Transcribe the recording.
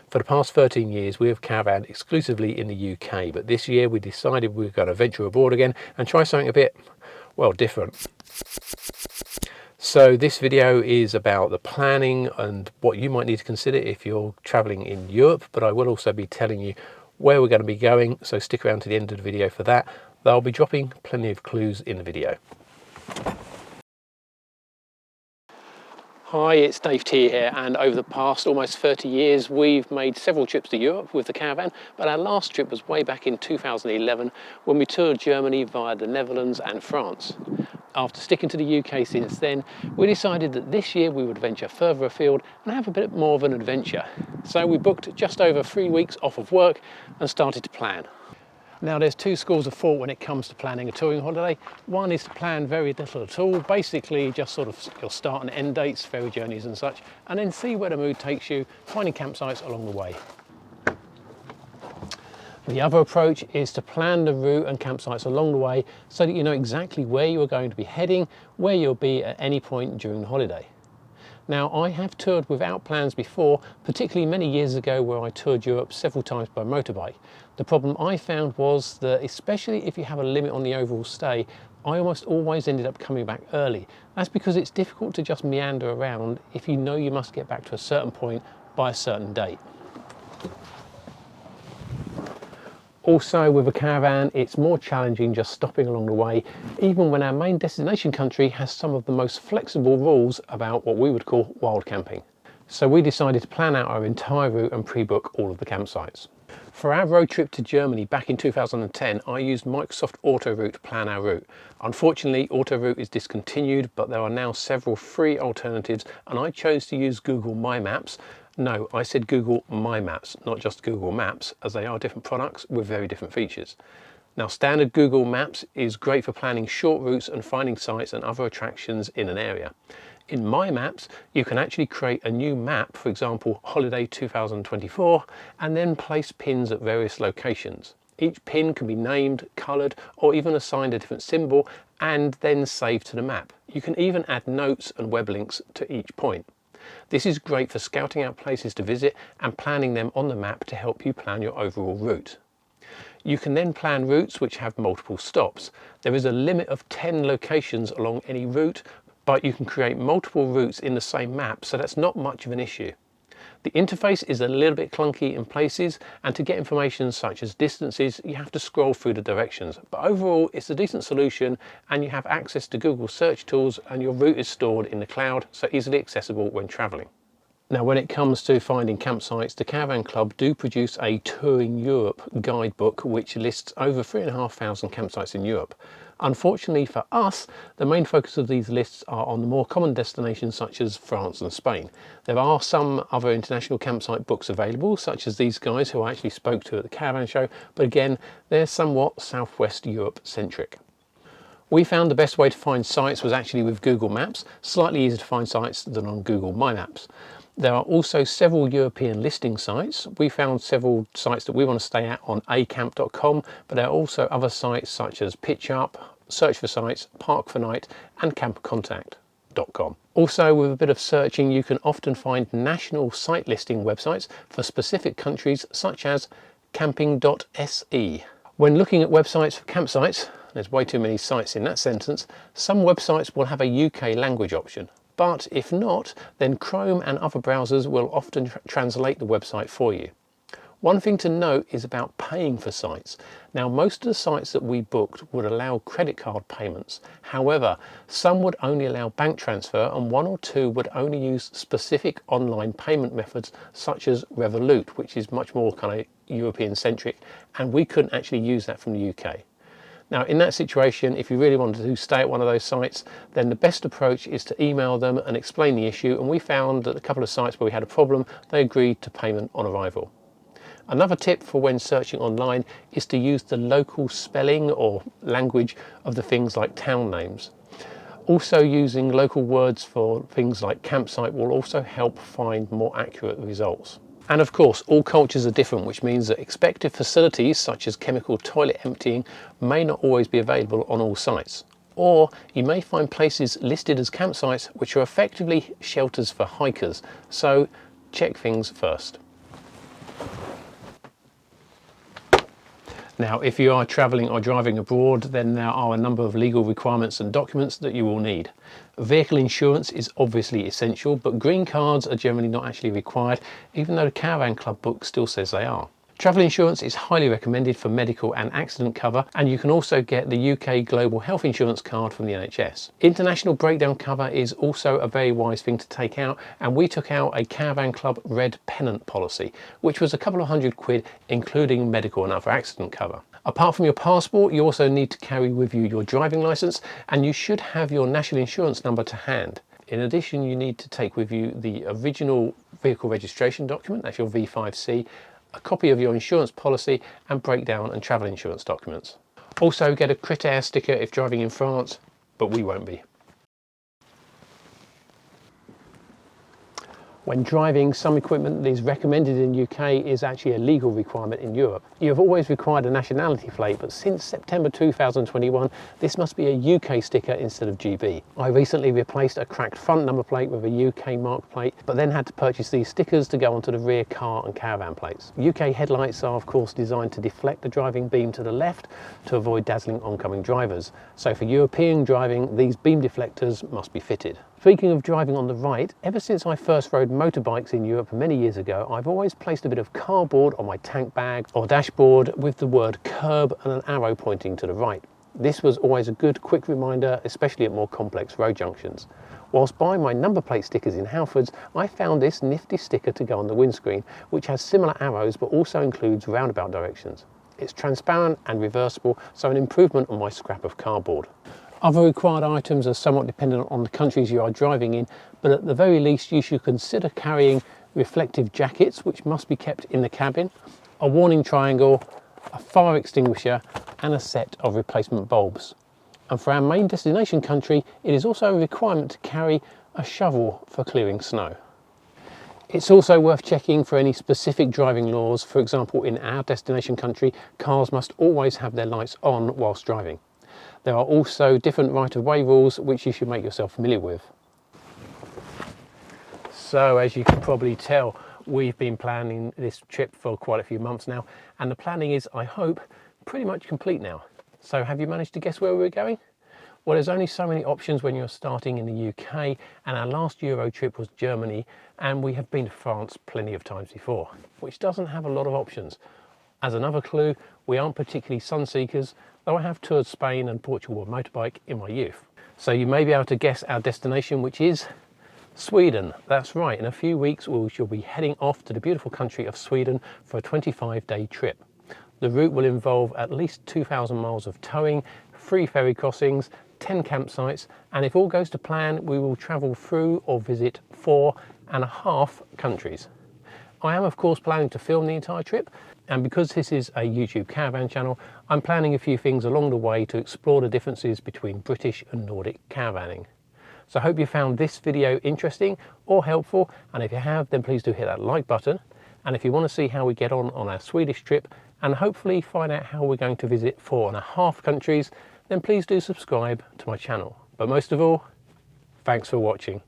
For the past 13 years we have caravanned exclusively in the UK, but this year we decided we were going to venture abroad again and try something a bit, well, different. So this video is about the planning and what you might need to consider if you're traveling in Europe, but I will also be telling you where we're going to be going, so stick around to the end of the video for that. I'll be dropping plenty of clues in the video. Hi, it's Dave T here, and over the past almost 30 years we've made several trips to Europe with the caravan, but our last trip was way back in 2011 when we toured Germany via the Netherlands and France. After sticking to the UK since then, we decided that this year we would venture further afield and have a bit more of an adventure. So we booked just over 3 weeks off of work and started to plan. Now there's two schools of thought when it comes to planning a touring holiday. One is to plan very little at all, basically just sort of your start and end dates, ferry journeys and such, and then see where the mood takes you, finding campsites along the way. The other approach is to plan the route and campsites along the way so that you know exactly where you are going to be heading, where you'll be at any point during the holiday. Now, I have toured without plans before, particularly many years ago where I toured Europe several times by motorbike. The problem I found was that, especially if you have a limit on the overall stay, I almost always ended up coming back early. That's because it's difficult to just meander around if you know you must get back to a certain point by a certain date. Also, with a caravan, it's more challenging just stopping along the way, even when our main destination country has some of the most flexible rules about what we would call wild camping. So we decided to plan out our entire route and pre-book all of the campsites. For our road trip to Germany back in 2010, I used Microsoft Autoroute to plan our route. Unfortunately, Autoroute is discontinued, but there are now several free alternatives, and I chose to use Google My Maps. No, I said Google My Maps, not just Google Maps, as they are different products with very different features. Now, standard Google Maps is great for planning short routes and finding sites and other attractions in an area. In My Maps, you can actually create a new map, for example, Holiday 2024, and then place pins at various locations. Each pin can be named, coloured, or even assigned a different symbol, and then saved to the map. You can even add notes and web links to each point. This is great for scouting out places to visit and planning them on the map to help you plan your overall route. You can then plan routes which have multiple stops. There is a limit of 10 locations along any route, but you can create multiple routes in the same map, so that's not much of an issue. The interface is a little bit clunky in places, and to get information such as distances, you have to scroll through the directions. But overall, it's a decent solution, and you have access to Google search tools, and your route is stored in the cloud, so easily accessible when traveling. Now, when it comes to finding campsites, the Caravan Club do produce a Touring Europe guidebook, which lists over 3,500 campsites in Europe. Unfortunately for us, the main focus of these lists are on the more common destinations such as France and Spain. There are some other international campsite books available, such as these guys who I actually spoke to at the Caravan Show, but again, they're somewhat Southwest Europe centric. We found the best way to find sites was actually with Google Maps, slightly easier to find sites than on Google My Maps. There are also several European listing sites. We found several sites that we want to stay at on acamp.com, but there are also other sites such as PitchUp, Search for Sites, Park for Night, and campercontact.com. Also, with a bit of searching, you can often find national site listing websites for specific countries such as camping.se. When looking at websites for campsites, there's way too many sites in that sentence, some websites will have a UK language option. But if not, then Chrome and other browsers will often translate the website for you. One thing to note is about paying for sites. Now, most of the sites that we booked would allow credit card payments. However, some would only allow bank transfer, and one or two would only use specific online payment methods such as Revolut, which is much more kind of European centric, and we couldn't actually use that from the UK. Now, in that situation, if you really wanted to stay at one of those sites, then the best approach is to email them and explain the issue, and we found that a couple of sites where we had a problem, they agreed to payment on arrival. Another tip for when searching online is to use the local spelling or language of the things like town names. Also, using local words for things like campsite will also help find more accurate results. And of course, all cultures are different, which means that expected facilities such as chemical toilet emptying may not always be available on all sites. Or you may find places listed as campsites which are effectively shelters for hikers, so check things first. Now, if you are travelling or driving abroad, then there are a number of legal requirements and documents that you will need. Vehicle insurance is obviously essential, but green cards are generally not actually required, even though the Caravan Club book still says they are. Travel insurance is highly recommended for medical and accident cover, and you can also get the UK Global Health Insurance card from the NHS. International breakdown cover is also a very wise thing to take out, and we took out a Caravan Club Red Pennant policy, which was a couple of £100 including medical and other accident cover. Apart from your passport, you also need to carry with you your driving licence, and you should have your national insurance number to hand. In addition, you need to take with you the original vehicle registration document, that's your V5C, a copy of your insurance policy, and breakdown and travel insurance documents. Also get a Crit-Air sticker if driving in France, but we won't be. When driving, some equipment that is recommended in the UK is actually a legal requirement in Europe. You have always required a nationality plate, but since September 2021, this must be a UK sticker instead of GB. I recently replaced a cracked front number plate with a UK mark plate, but then had to purchase these stickers to go onto the rear car and caravan plates. UK headlights are of course designed to deflect the driving beam to the left to avoid dazzling oncoming drivers. So for European driving, these beam deflectors must be fitted. Speaking of driving on the right, ever since I first rode motorbikes in Europe many years ago, I've always placed a bit of cardboard on my tank bag or dashboard with the word curb and an arrow pointing to the right. This was always a good quick reminder, especially at more complex road junctions. Whilst buying my number plate stickers in Halfords, I found this nifty sticker to go on the windscreen, which has similar arrows but also includes roundabout directions. It's transparent and reversible, so an improvement on my scrap of cardboard. Other required items are somewhat dependent on the countries you are driving in, but at the very least you should consider carrying reflective jackets, which must be kept in the cabin, a warning triangle, a fire extinguisher, and a set of replacement bulbs. And for our main destination country, it is also a requirement to carry a shovel for clearing snow. It's also worth checking for any specific driving laws. For example, in our destination country, cars must always have their lights on whilst driving. There are also different right-of-way rules which you should make yourself familiar with. So as you can probably tell, we've been planning this trip for quite a few months now, and the planning is, I hope, pretty much complete now. So have you managed to guess where we're going? Well, there's only so many options when you're starting in the UK, and our last Euro trip was Germany, and we have been to France plenty of times before, which doesn't have a lot of options. As another clue, we aren't particularly sun seekers, though I have toured Spain and Portugal on motorbike in my youth. So you may be able to guess our destination, which is Sweden. That's right, in a few weeks we shall be heading off to the beautiful country of Sweden for a 25-day trip. The route will involve at least 2,000 miles of towing, 3 ferry crossings, 10 campsites, and if all goes to plan, we will travel through or visit 4.5 countries. I am of course planning to film the entire trip, and because this is a YouTube caravan channel, I'm planning a few things along the way to explore the differences between British and Nordic caravanning. So I hope you found this video interesting or helpful, and if you have, then please do hit that like button. And if you want to see how we get on our Swedish trip and hopefully find out how we're going to visit 4.5 countries, then please do subscribe to my channel. But most of all, thanks for watching.